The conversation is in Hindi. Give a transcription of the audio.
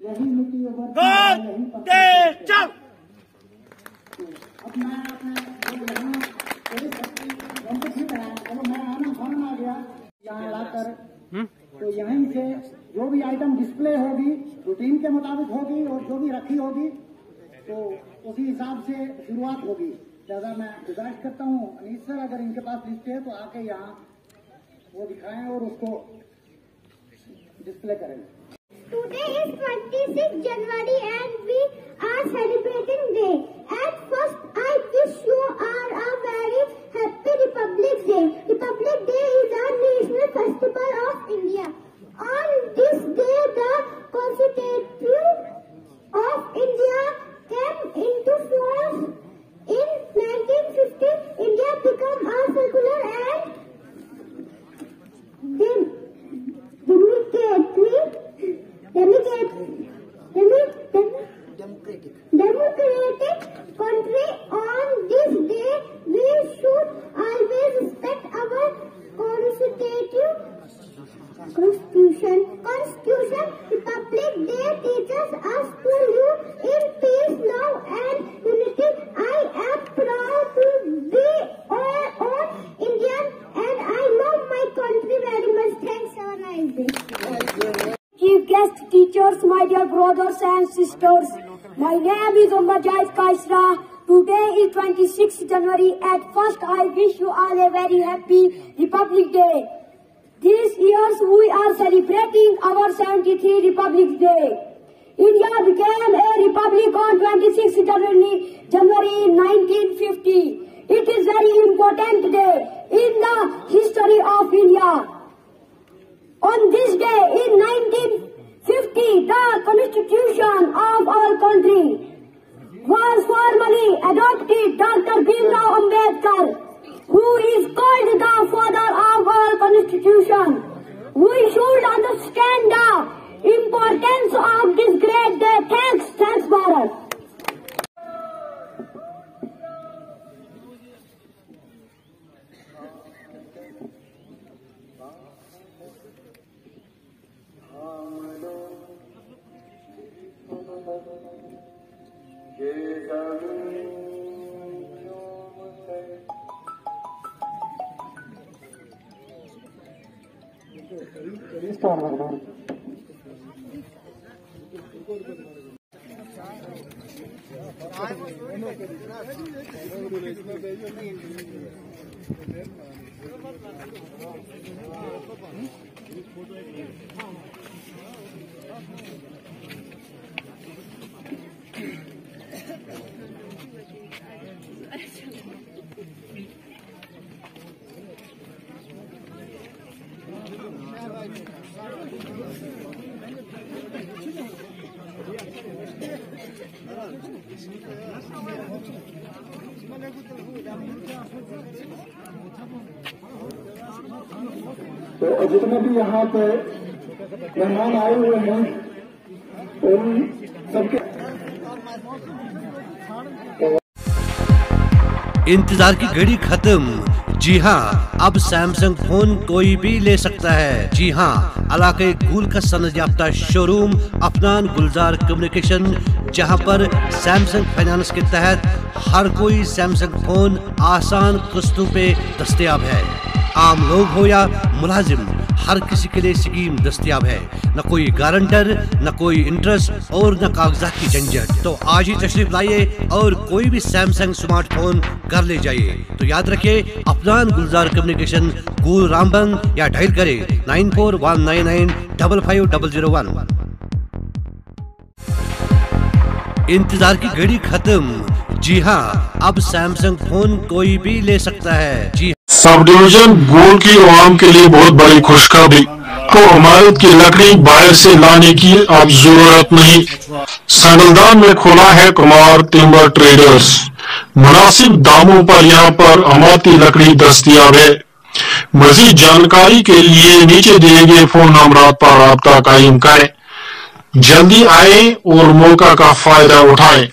चल यहाँ लाकर तो यहीं से जो भी आइटम डिस्प्ले होगी रूटीन के मुताबिक होगी और जो भी रखी होगी तो उसी हिसाब से शुरुआत होगी। ज्यादा मैं गुजारिश करता हूँ अनीस सर, अगर इनके पास लिस्ट है तो आके यहाँ वो दिखाएं और उसको डिस्प्ले करें। Today is 26 January and we are celebrating day. At first, I wish you are a very happy Republic Day. Republic Day is a national festival of India. On this day, the Constitution of India came into force. In 1950, India became a secular and democratic country. On this day, we should always respect our Constitution. Republic Day teaches us to live in peace, love, and unity. I am proud to be an Indian, and I love my country very much. Thanks. Have a nice day. Chief guest, teachers, my dear brothers and sisters, my name is Umar Jais Kaisra. Today is 26th January. At first, I wish you all a very happy Republic Day. This year, we are celebrating our 73rd Republic Day. India became a republic on 26th January 1950. It is very important day in the history of India. On this day, in 1950, the Constitution of our country was formally adopted. Dr. Bhimrao Ambedkar, who is called the father of our Constitution. We should understand the importance of this great day. Thanks, Bharat. तो जितने भी यहाँ पे मेहमान आए हुए हैं उन सबके इंतजार की घड़ी खत्म। जी हाँ, अब सैमसंग फोन कोई भी ले सकता है। जी हाँ, इलाके गुल का सनद याफ्ता शोरूम अफनान गुलजार कम्युनिकेशन, जहाँ पर सैमसंग फाइनेंस के तहत हर कोई सैमसंग फोन आसान किस्तों पे दस्तयाब है। आम लोग हो या मुलाजिम, हर किसी के लिए स्कीम दस्तयाब है। न कोई गारंटर, न कोई इंटरेस्ट और न कागजात की झंझट। तो आज ही तशरीफ लाइए और कोई भी सैमसंग स्मार्टफोन कर ले जाइए। तो याद रखिए, अफनान गुलजार कम्युनिकेशन, गुल रामबंग, या डायल करें 9419955001। इंतजार की घड़ी खत्म। जी हाँ, अब सैमसंग फोन कोई भी ले सकता है। जी सब डिवीजन गोल की आवाम के लिए बहुत बड़ी खुशखबरी। तो इमारत की लकड़ी बाहर से लाने की अब जरूरत नहीं। संगलदान में खुला है कुमार टिम्बर ट्रेडर्स। मुनासिब दामों पर यहाँ पर इमारती लकड़ी दस्तयाब है। मजीद जानकारी के लिए नीचे दिए गए फोन नंबर पर राब्ता कायम करें। जल्दी आए और मौका का फायदा उठाएं।